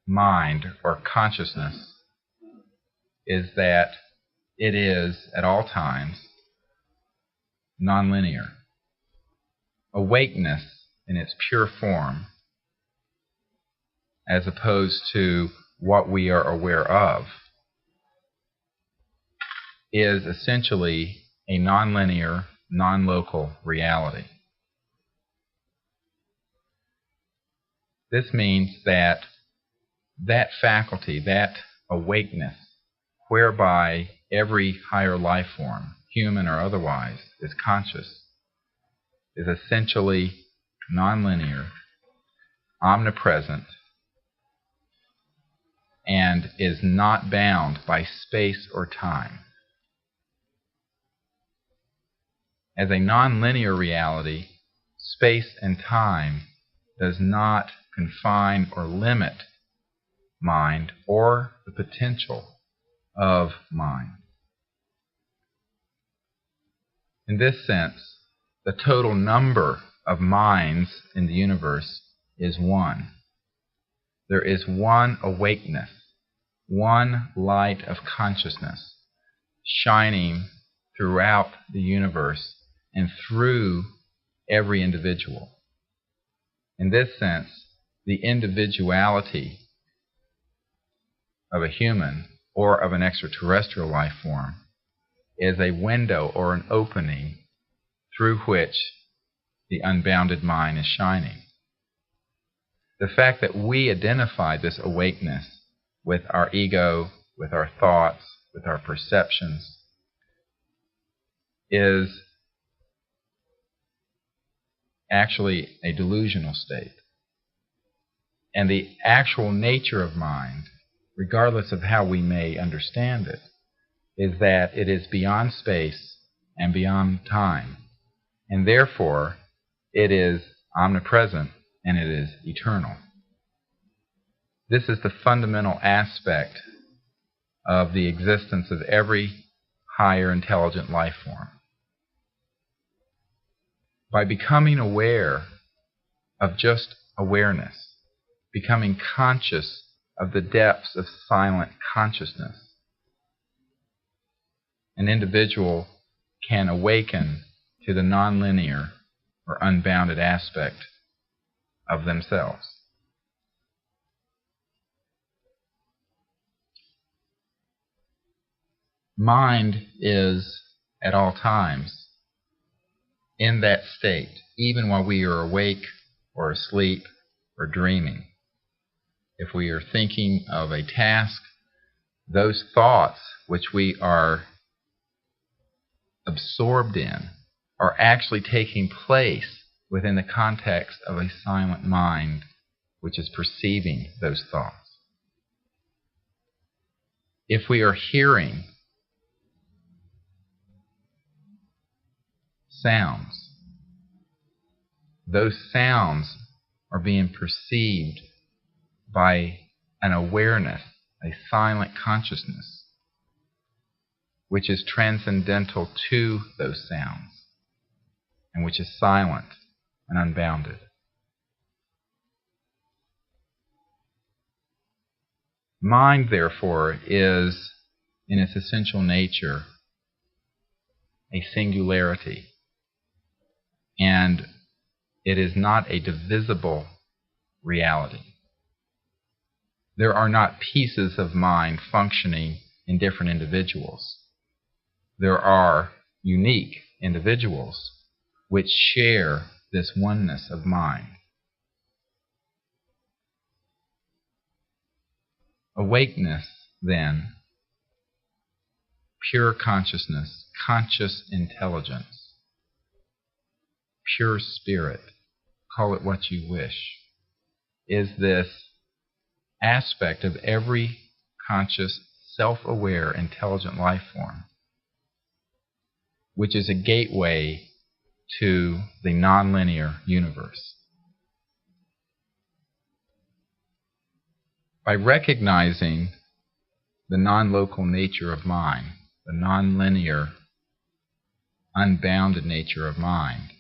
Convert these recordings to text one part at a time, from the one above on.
mind or consciousness is that it is, at all times, nonlinear. Awakeness in its pure form, as opposed to what we are aware of, is essentially a nonlinear, non-local reality. This means that that faculty, that awakeness, whereby every higher life form, human or otherwise, is conscious, is essentially nonlinear, omnipresent, and is not bound by space or time. As a nonlinear reality, space and time does not confine or limit mind or the potential of mind. In this sense, the total number of minds in the universe is one. There is one awakeness, one light of consciousness shining throughout the universe and through every individual. In this sense, the individuality of a human or of an extraterrestrial life form is a window or an opening through which the unbounded mind is shining. The fact that we identify this awakeness with our ego, with our thoughts, with our perceptions, is actually a delusional state. And the actual nature of mind, regardless of how we may understand it, is that it is beyond space and beyond time, and therefore it is omnipresent and it is eternal. This is the fundamental aspect of the existence of every higher intelligent life form. By becoming aware of just awareness, becoming conscious of the depths of silent consciousness, an individual can awaken to the nonlinear or unbounded aspect of themselves. Mind is, at all times, in that state, even while we are awake or asleep or dreaming. If we are thinking of a task, those thoughts which we are absorbed in are actually taking place within the context of a silent mind which is perceiving those thoughts. If we are hearing sounds, those sounds are being perceived by an awareness, a silent consciousness, which is transcendental to those sounds, and which is silent and unbounded. Mind, therefore, is, in its essential nature, a singularity, and it is not a divisible reality. There are not pieces of mind functioning in different individuals. There are unique individuals which share this oneness of mind. Awakeness, then, pure consciousness, conscious intelligence, pure spirit, call it what you wish, is this aspect of every conscious, self-aware, intelligent life form, which is a gateway to the nonlinear universe. By recognizing the non-local nature of mind, the nonlinear, unbounded nature of mind,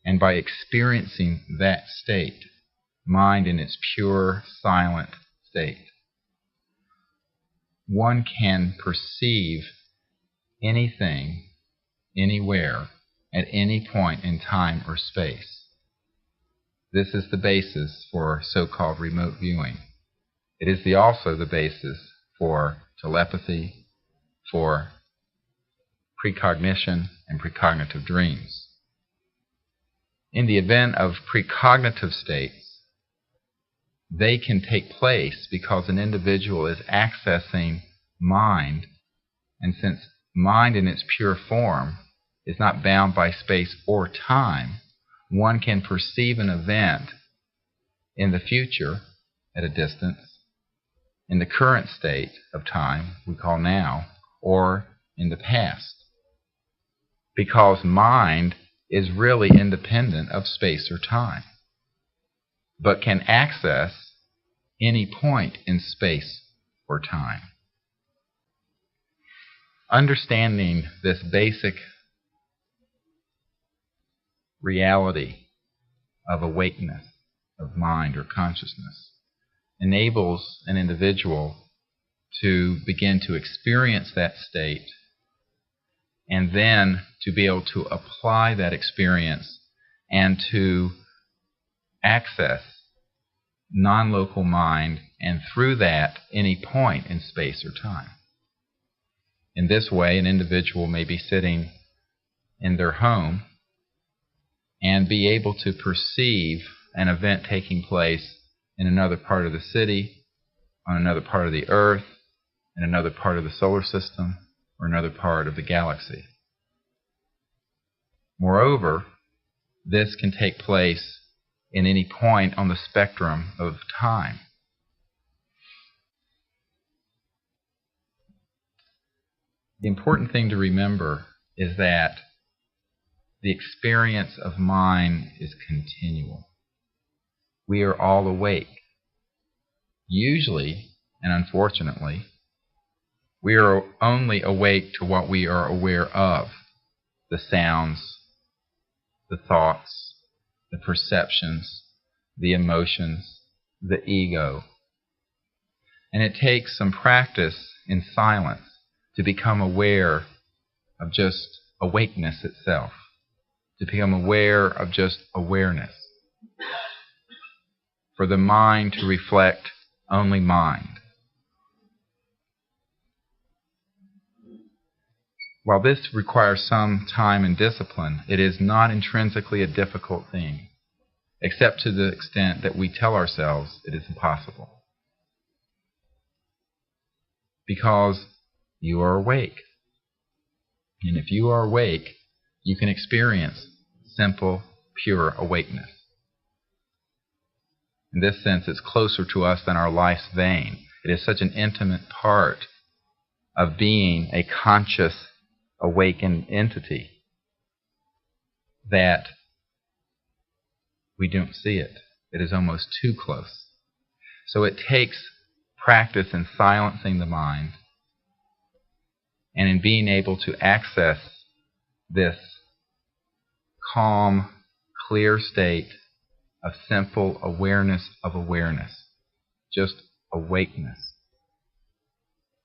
and by experiencing that state, mind in its pure, silent state. One can perceive anything, anywhere, at any point in time or space. This is the basis for so-called remote viewing. It is also the basis for telepathy, for precognition, and precognitive dreams. In the event of precognitive states, they can take place because an individual is accessing mind, and since mind in its pure form is not bound by space or time, one can perceive an event in the future at a distance, in the current state of time we call now, or in the past, because mind is really independent of space or time, but can access any point in space or time. Understanding this basic reality of awakeness, of mind or consciousness, enables an individual to begin to experience that state and then to be able to apply that experience and to access non-local mind, and through that any point in space or time. In this way, an individual may be sitting in their home and be able to perceive an event taking place in another part of the city, on another part of the earth, in another part of the solar system, or another part of the galaxy. Moreover, this can take place in any point on the spectrum of time. The important thing to remember is that the experience of mind is continual. We are all awake. Usually, and unfortunately, we are only awake to what we are aware of: the sounds, the thoughts, the perceptions, the emotions, the ego. And it takes some practice in silence to become aware of just awakeness itself, to become aware of just awareness, for the mind to reflect only mind. While this requires some time and discipline, it is not intrinsically a difficult thing, except to the extent that we tell ourselves it is impossible. Because you are awake. And if you are awake, you can experience simple, pure awakeness. In this sense, it's closer to us than our life's vein. It is such an intimate part of being a conscious, awakened entity that we don't see it. It is almost too close. So it takes practice in silencing the mind and in being able to access this calm, clear state of simple awareness of awareness, just awakeness,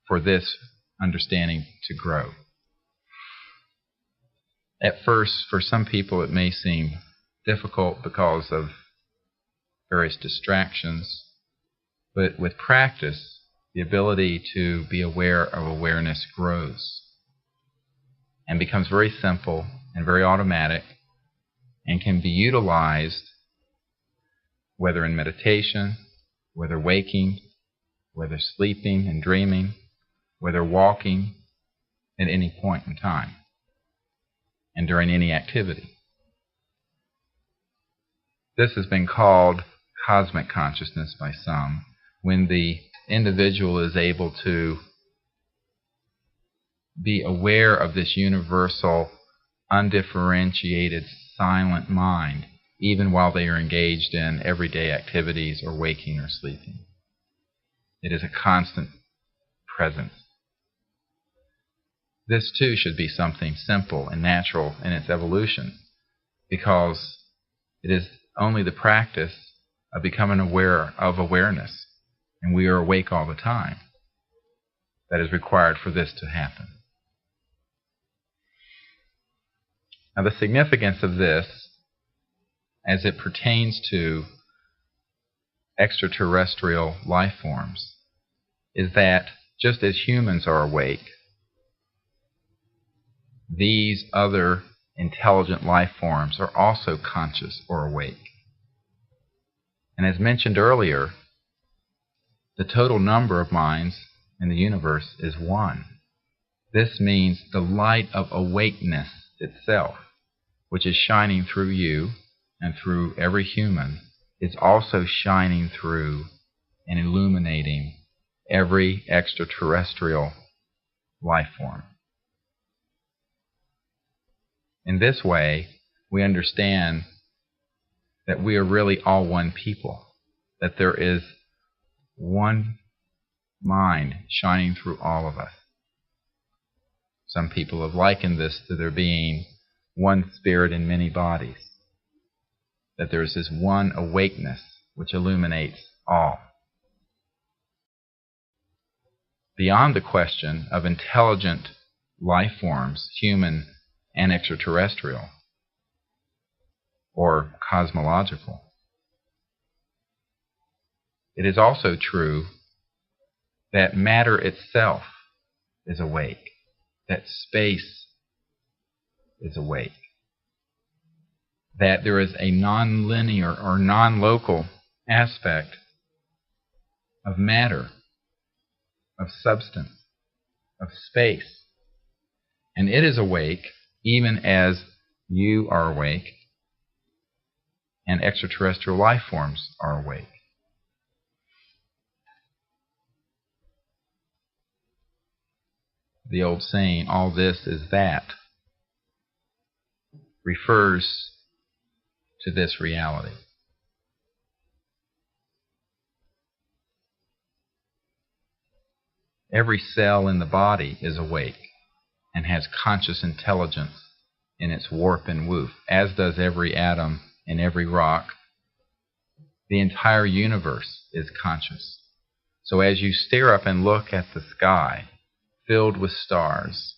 for this understanding to grow. At first, for some people, it may seem difficult because of various distractions, but with practice, the ability to be aware of awareness grows and becomes very simple and very automatic and can be utilized whether in meditation, whether waking, whether sleeping and dreaming, whether walking, at any point in time and during any activity. This has been called cosmic consciousness by some, when the individual is able to be aware of this universal, undifferentiated, silent mind, even while they are engaged in everyday activities or waking or sleeping. It is a constant presence. This too should be something simple and natural in its evolution, because it is only the practice of becoming aware of awareness and we are awake all the time, that is required for this to happen. Now, the significance of this, as it pertains to extraterrestrial life forms, is that just as humans are awake, these other intelligent life forms are also conscious or awake. And as mentioned earlier, the total number of minds in the universe is one. This means the light of awakeness itself, which is shining through you and through every human, is also shining through and illuminating every extraterrestrial life form. In this way, we understand that we are really all one people, that there is one mind shining through all of us. Some people have likened this to there being one spirit in many bodies, that there is this one awakeness which illuminates all. Beyond the question of intelligent life forms, human and extraterrestrial, or cosmological, it is also true that matter itself is awake, that space is awake, that there is a non-linear or non-local aspect of matter, of substance, of space, and it is awake even as you are awake and extraterrestrial life forms are awake. The old saying, all this is that, refers to this reality. Every cell in the body is awake and has conscious intelligence in its warp and woof, as does every atom in every rock. The entire universe is conscious. So as you stare up and look at the sky filled with stars,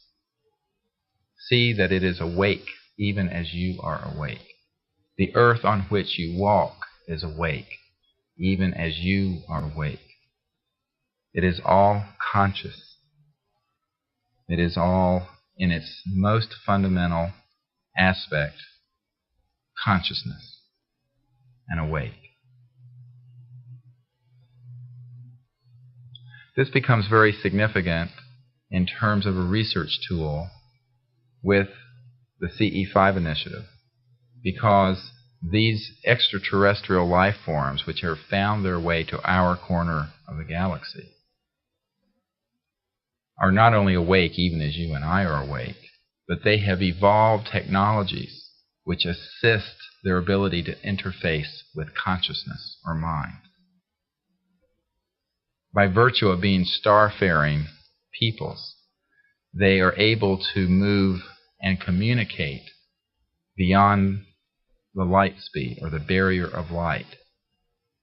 see that it is awake even as you are awake. The earth on which you walk is awake even as you are awake. It is all conscious. It is all, in its most fundamental aspect, consciousness and awake. This becomes very significant in terms of a research tool with the CE5 initiative, because these extraterrestrial life forms which have found their way to our corner of the galaxy are not only awake even as you and I are awake, but they have evolved technologies which assist their ability to interface with consciousness or mind. By virtue of being starfaring peoples, they are able to move and communicate beyond the light speed or the barrier of light.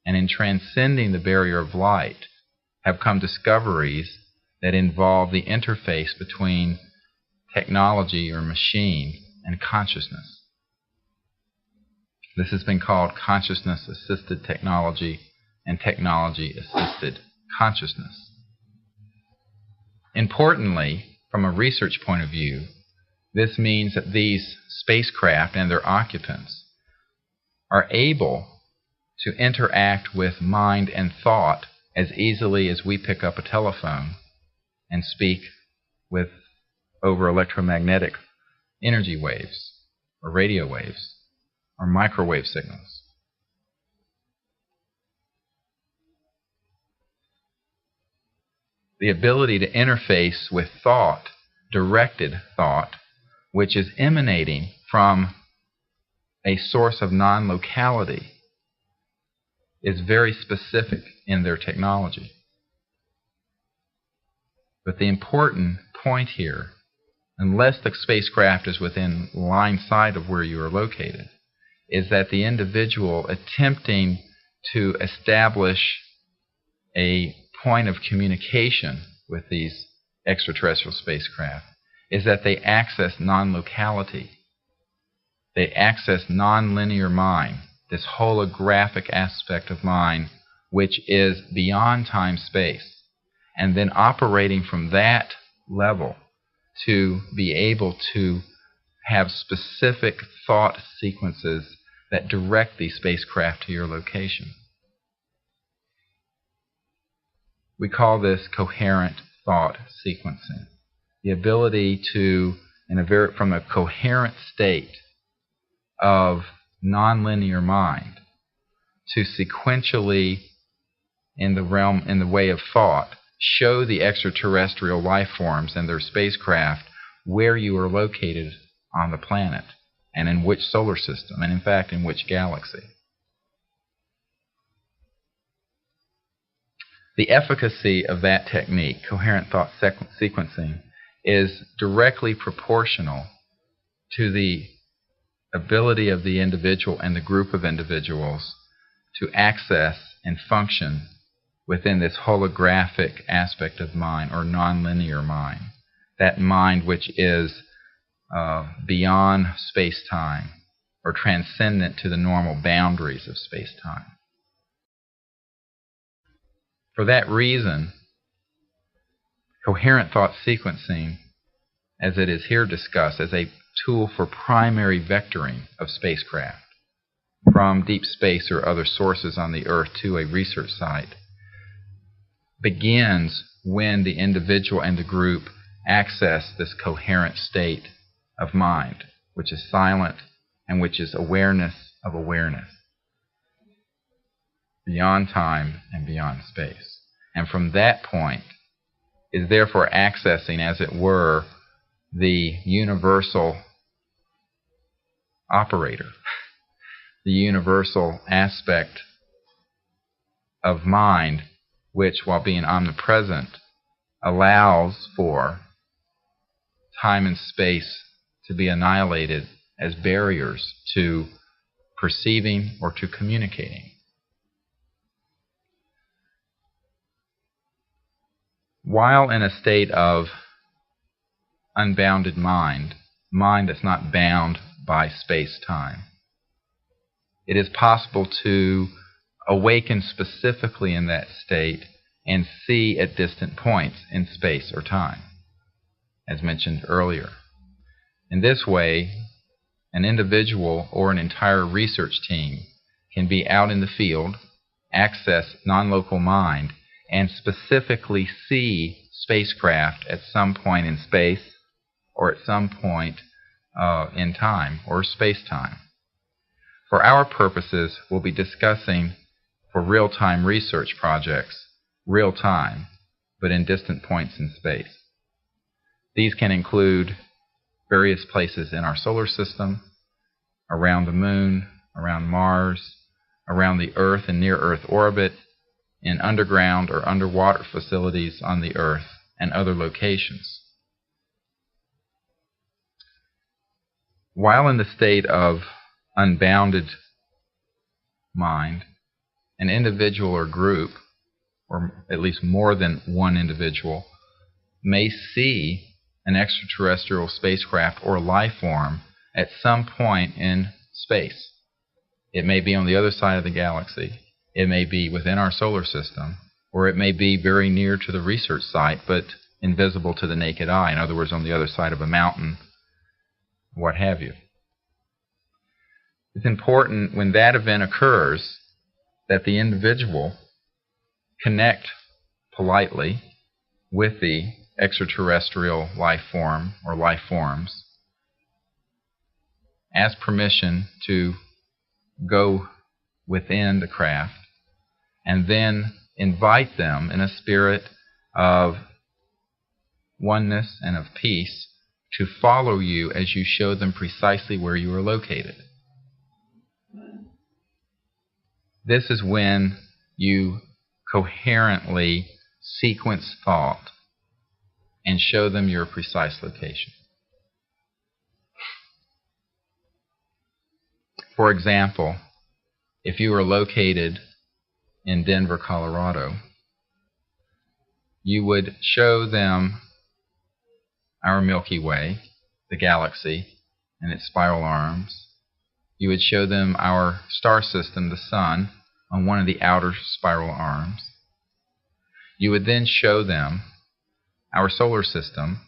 And in transcending the barrier of light have come discoveries that involve the interface between technology or machine and consciousness. This has been called consciousness-assisted technology and technology-assisted consciousness. Importantly, from a research point of view, this means that these spacecraft and their occupants are able to interact with mind and thought as easily as we pick up a telephone and speak with over electromagnetic energy waves or radio waves or microwave signals. The ability to interface with thought, directed thought, which is emanating from a source of non-locality, is very specific in their technology. But the important point here, unless the spacecraft is within line sight of where you are located, is that the individual attempting to establish a point of communication with these extraterrestrial spacecraft is that they access non-locality. They access non-linear mind, this holographic aspect of mind which is beyond time-space, and then operating from that level to be able to have specific thought sequences that direct these spacecraft to your location. We call this coherent thought sequencing. The ability to, from a coherent state of nonlinear mind, to sequentially, in the way of thought, show the extraterrestrial life forms and their spacecraft where you are located on the planet, and in which solar system, and in fact in which galaxy. The efficacy of that technique, coherent thought sequencing, is directly proportional to the ability of the individual and the group of individuals to access and function within this holographic aspect of mind, or nonlinear mind, that mind which is beyond space-time, or transcendent to the normal boundaries of space-time. For that reason, coherent thought sequencing, as it is here discussed, as a tool for primary vectoring of spacecraft from deep space or other sources on the Earth to a research site, begins when the individual and the group access this coherent state of mind, which is silent and which is awareness of awareness, beyond time and beyond space. And from that point is therefore accessing, as it were, the universal operator, the universal aspect of mind, which, while being omnipresent, allows for time and space to be annihilated as barriers to perceiving or to communicating. While in a state of unbounded mind, mind that's not bound by space-time, it is possible to awaken specifically in that state and see at distant points in space or time, as mentioned earlier. In this way, an individual or an entire research team can be out in the field, access non-local mind, and specifically see spacecraft at some point in space or at some point in time or space-time. For our purposes, we'll be discussing, for real-time research projects, real-time, but in distant points in space. These can include various places in our solar system, around the Moon, around Mars, around the Earth and near-Earth orbit, in underground or underwater facilities on the Earth, and other locations. While in the state of unbounded mind, an individual or group, or at least more than one individual, may see an extraterrestrial spacecraft or life form at some point in space. It may be on the other side of the galaxy. It may be within our solar system, or it may be very near to the research site, but invisible to the naked eye. In other words, on the other side of a mountain, what have you. It's important when that event occurs that the individual connect politely with the extraterrestrial life form or life forms, ask permission to go within the craft, and then invite them in a spirit of oneness and of peace to follow you as you show them precisely where you are located. This is when you coherently sequence thought and show them your precise location. For example, if you are located in Denver, Colorado, you would show them our Milky Way, the galaxy, and its spiral arms. You would show them our star system, the Sun, on one of the outer spiral arms. You would then show them our solar system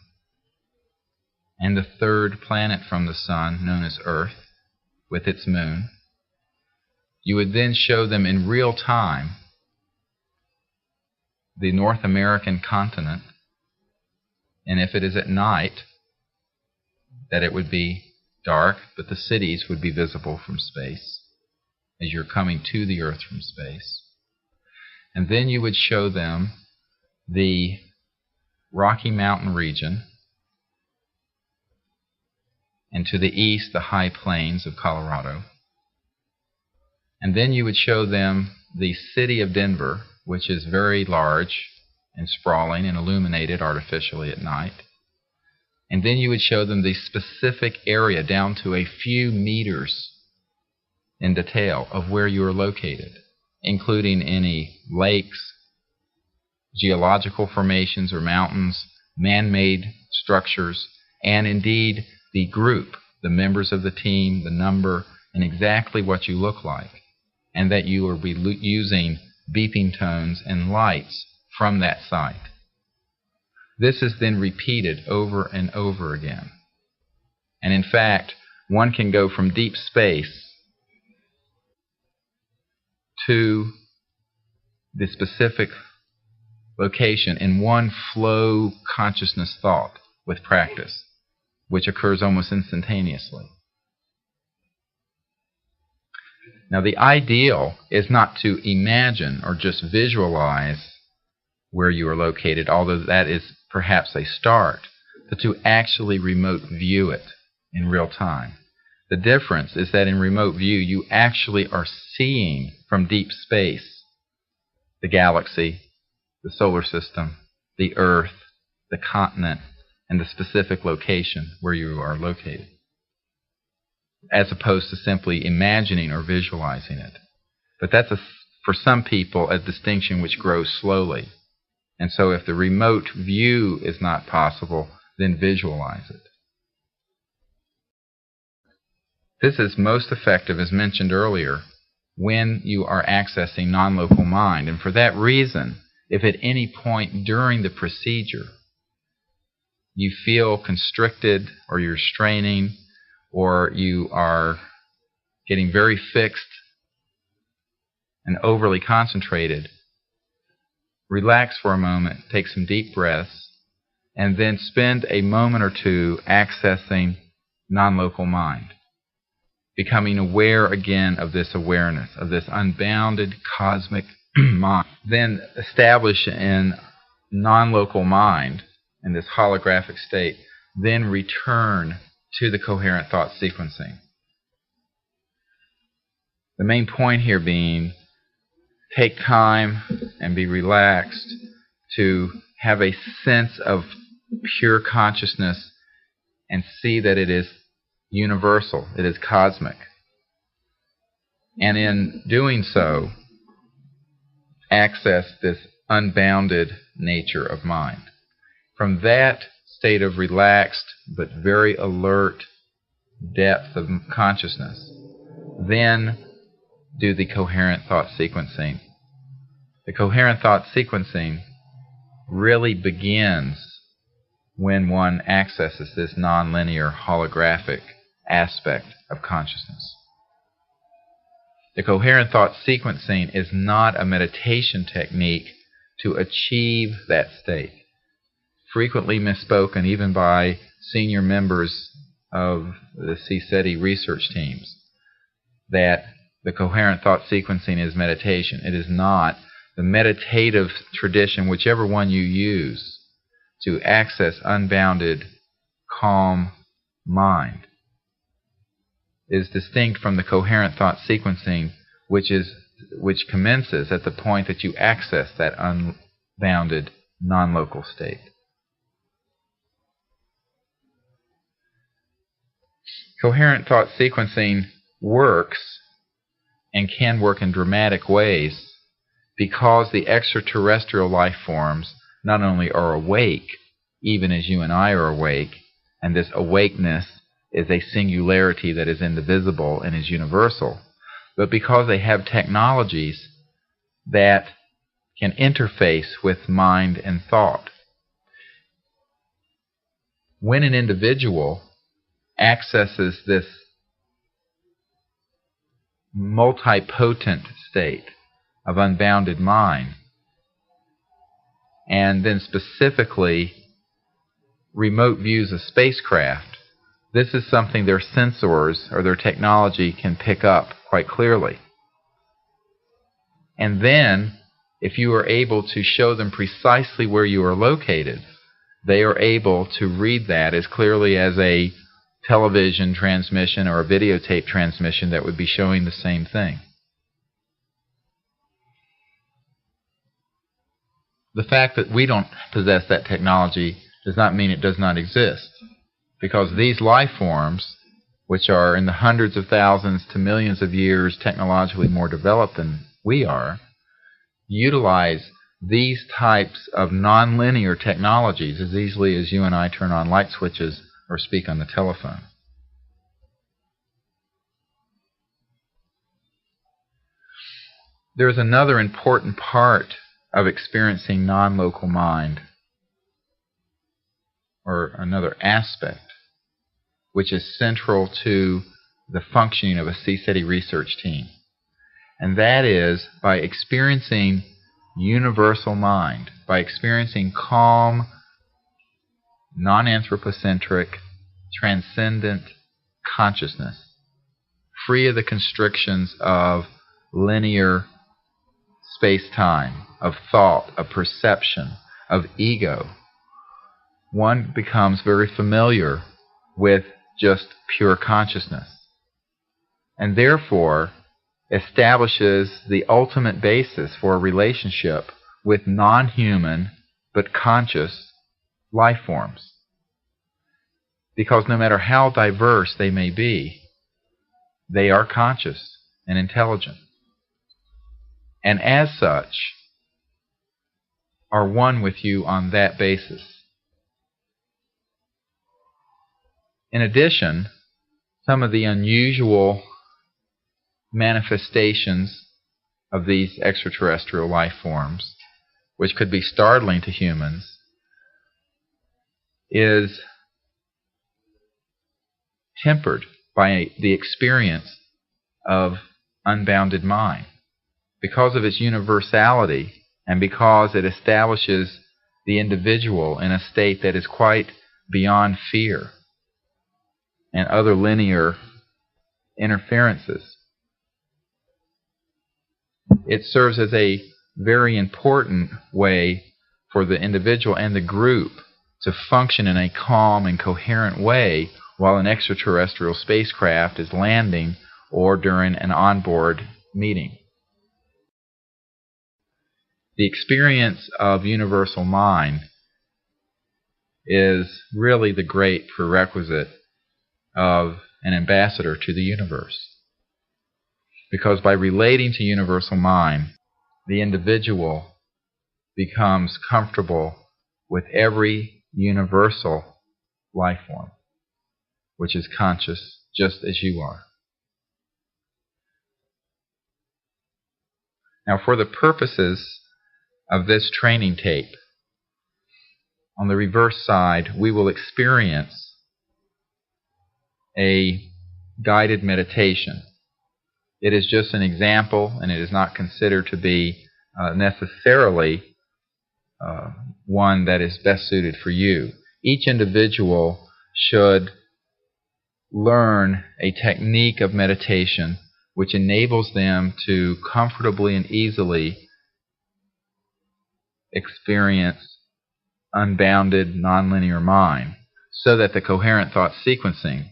and the third planet from the Sun, known as Earth, with its moon. You would then show them in real time the North American continent, and if it is at night, that it would be dark, but the cities would be visible from space as you're coming to the Earth from space. And then you would show them the Rocky Mountain region, and to the east, the high plains of Colorado. And then you would show them the city of Denver, which is very large and sprawling and illuminated artificially at night. And then you would show them the specific area down to a few meters in detail of where you are located, including any lakes, geological formations or mountains, man-made structures, and indeed the group, the members of the team, the number, and exactly what you look like, and that you will be using beeping tones and lights from that site. This is then repeated over and over again. And in fact, one can go from deep space to the specific location in one flow consciousness thought with practice, which occurs almost instantaneously. Now, the ideal is not to imagine or just visualize where you are located, although that is perhaps a start, but to actually remote view it in real time. The difference is that in remote view, you actually are seeing from deep space the galaxy, the solar system, the Earth, the continent, and the specific location where you are located, as opposed to simply imagining or visualizing it. But that's, for some people, a distinction which grows slowly. And so if the remote view is not possible, then visualize it. This is most effective, as mentioned earlier, when you are accessing non-local mind. And for that reason, if at any point during the procedure you feel constricted, or you're straining, or you are getting very fixed and overly concentrated, relax for a moment, take some deep breaths, and then spend a moment or two accessing non-local mind, becoming aware again of this awareness, of this unbounded cosmic mind. Then establish in non-local mind, in this holographic state, then return to the coherent thought sequencing. The main point here being, take time and be relaxed to have a sense of pure consciousness and see that it is universal, it is cosmic. And in doing so, access this unbounded nature of mind. From that state of relaxed but very alert depth of consciousness, then do the coherent thought sequencing. The coherent thought sequencing really begins when one accesses this nonlinear holographic aspect of consciousness. The coherent thought sequencing is not a meditation technique to achieve that state. Frequently misspoken even by senior members of the CSETI research teams, that the coherent thought sequencing is meditation. It is not. The meditative tradition, whichever one you use, to access unbounded, calm mind, is distinct from the coherent thought sequencing, which commences at the point that you access that unbounded, non-local state. Coherent thought sequencing works, and can work in dramatic ways, because the extraterrestrial life forms not only are awake, even as you and I are awake, and this awakeness is a singularity that is indivisible and is universal, but because they have technologies that can interface with mind and thought. When an individual accesses this multipotent state of unbounded mind, and then specifically remote views of spacecraft, this is something their sensors or their technology can pick up quite clearly. And then, if you are able to show them precisely where you are located, they are able to read that as clearly as a television transmission or a videotape transmission that would be showing the same thing. The fact that we don't possess that technology does not mean it does not exist, because these life forms, which are in the hundreds of thousands to millions of years technologically more developed than we are, utilize these types of nonlinear technologies as easily as you and I turn on light switches or speak on the telephone. There is another important part of experiencing non-local mind, or another aspect, which is central to the functioning of a CSETI research team. And that is by experiencing universal mind, by experiencing calm, non-anthropocentric, transcendent consciousness, free of the constrictions of linear space-time, of thought, of perception, of ego. One becomes very familiar with just pure consciousness, and therefore establishes the ultimate basis for a relationship with non-human but conscious life forms. Because no matter how diverse they may be, they are conscious and intelligent, and as such are one with you on that basis. In addition, some of the unusual manifestations of these extraterrestrial life forms, which could be startling to humans, is tempered by the experience of unbounded mind. Because of its universality, and because it establishes the individual in a state that is quite beyond fear and other linear interferences, it serves as a very important way for the individual and the group to function in a calm and coherent way while an extraterrestrial spacecraft is landing or during an onboard meeting. The experience of universal mind is really the great prerequisite of an ambassador to the universe. Because by relating to universal mind, the individual becomes comfortable with every universal life form, which is conscious just as you are. Now, for the purposes of this training tape, on the reverse side, we will experience a guided meditation. It is just an example, and it is not considered to be necessarily one that is best suited for you. Each individual should learn a technique of meditation which enables them to comfortably and easily experience unbounded nonlinear mind, so that the coherent thought sequencing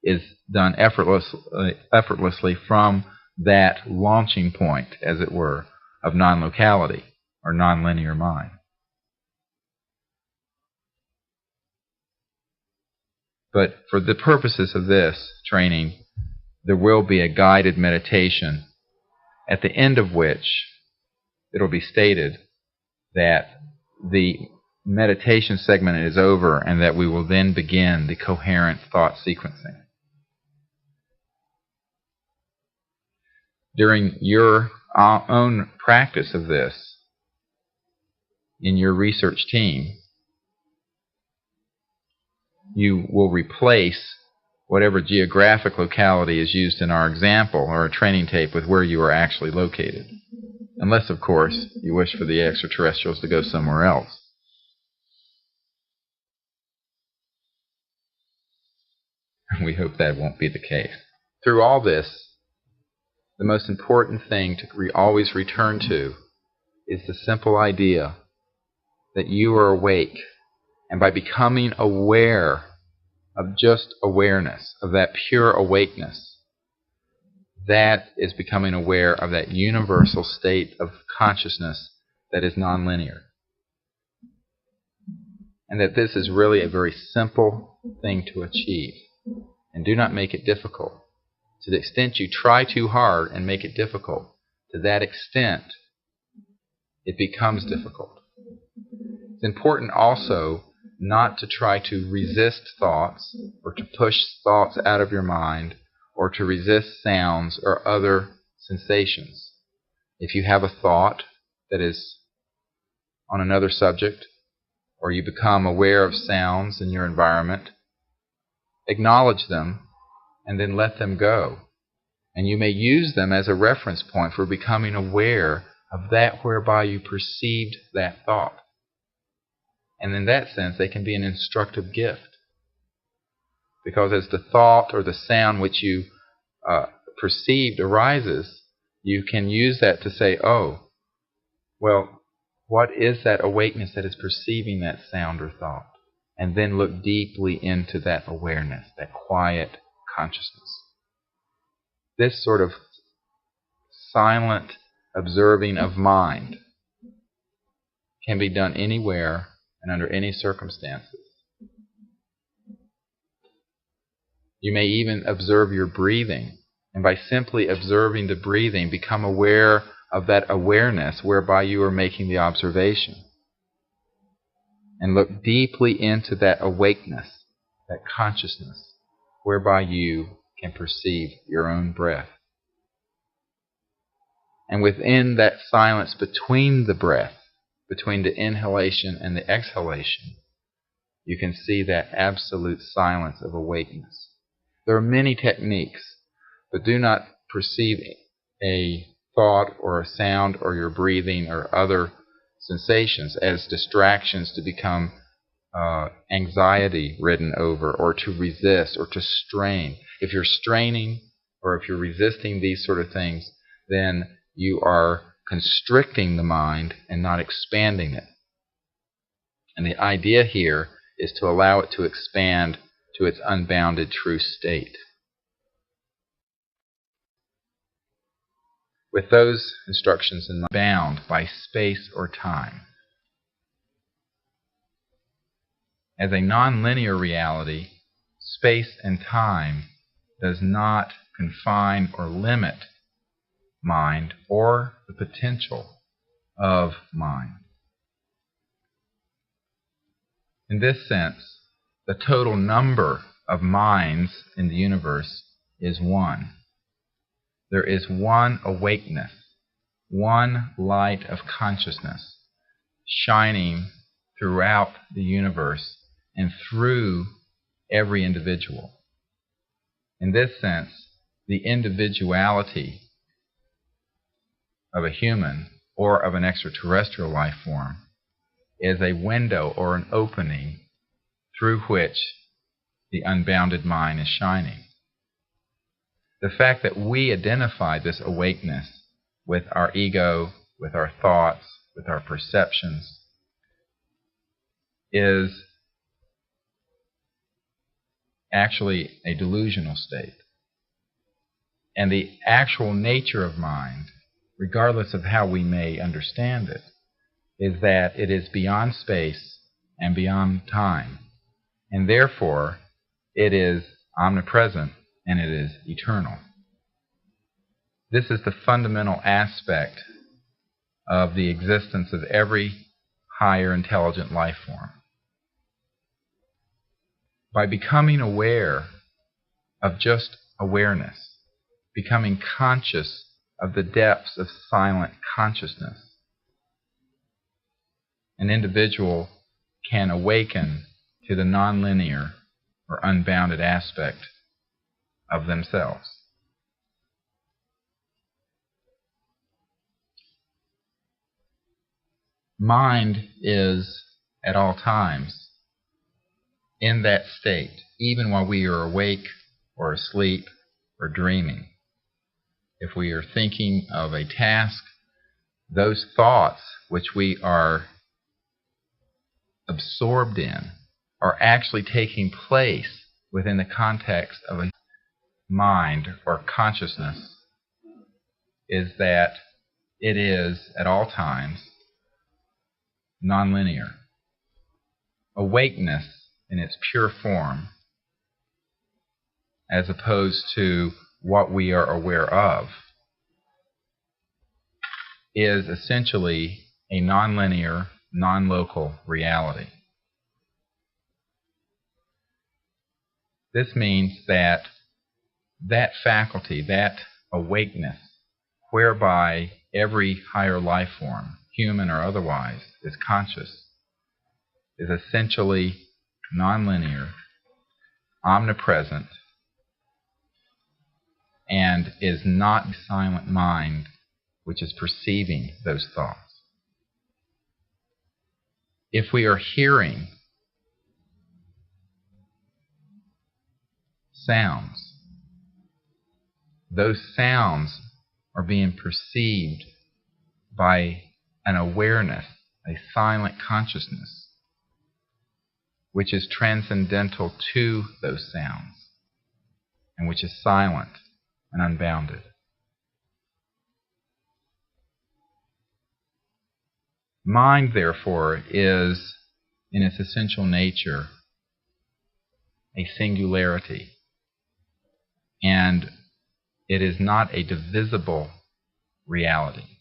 is done effortlessly from that launching point, as it were, of non-locality or nonlinear mind. But for the purposes of this training, there will be a guided meditation, at the end of which it will be stated that the meditation segment is over and that we will then begin the coherent thought sequencing. During your own practice of this in your research team, you will replace whatever geographic locality is used in our example or a training tape with where you are actually located. Unless, of course, you wish for the extraterrestrials to go somewhere else. We hope that won't be the case. Through all this, the most important thing to always return to is the simple idea that you are awake, and by becoming aware of just awareness, of that pure awakeness, that is becoming aware of that universal state of consciousness that is nonlinear. And that this is really a very simple thing to achieve. And do not make it difficult. To the extent you try too hard and make it difficult, to that extent it becomes difficult. It's important also not to try to resist thoughts or to push thoughts out of your mind or to resist sounds or other sensations. If you have a thought that is on another subject, or you become aware of sounds in your environment, acknowledge them and then let them go. And you may use them as a reference point for becoming aware of that whereby you perceived that thought. And in that sense, they can be an instructive gift. Because as the thought or the sound which you perceived arises, you can use that to say, oh, well, what is that awakeness that is perceiving that sound or thought? And then look deeply into that awareness, that quiet consciousness. This sort of silent observing of mind can be done anywhere and under any circumstances. You may even observe your breathing, and by simply observing the breathing, become aware of that awareness whereby you are making the observation. And look deeply into that awakeness, that consciousness, whereby you can perceive your own breath. And within that silence between the breath, between the inhalation and the exhalation, you can see that absolute silence of awakeness. There are many techniques, but do not perceive a thought or a sound or your breathing or other sensations as distractions to become anxiety-ridden over or to resist or to strain. If you're straining or if you're resisting these sort of things, then you are constricting the mind and not expanding it. And the idea here is to allow it to expand to its unbounded true state. With those instructions in mind, bound by space or time. As a nonlinear reality, space and time does not confine or limit mind or the potential of mind. In this sense, the total number of minds in the universe is one. There is one awakeness, one light of consciousness shining throughout the universe and through every individual. In this sense, the individuality of a human or of an extraterrestrial life form is a window or an opening through which the unbounded mind is shining. The fact that we identify this awakeness with our ego, with our thoughts, with our perceptions, is actually a delusional state. And the actual nature of mind, regardless of how we may understand it, is that it is beyond space and beyond time. And therefore, it is omnipresent and it is eternal. This is the fundamental aspect of the existence of every higher intelligent life form. By becoming aware of just awareness, becoming conscious of the depths of silent consciousness, an individual can awaken to the nonlinear or unbounded aspect of themselves. Mind is, at all times, in that state, even while we are awake or asleep or dreaming. If we are thinking of a task, those thoughts which we are absorbed in are actually taking place within the context of a mind or consciousness, is that it is, at all times, nonlinear. Awakeness in its pure form, as opposed to what we are aware of, is essentially a nonlinear, non-local reality. This means that that faculty, that awakeness, whereby every higher life form, human or otherwise, is conscious, is essentially nonlinear, omnipresent, and is not a silent mind which is perceiving those thoughts. If we are hearing sounds, those sounds are being perceived by an awareness, a silent consciousness, which is transcendental to those sounds, and which is silent and unbounded. Mind, therefore, is, in its essential nature, a singularity, and it is not a divisible reality.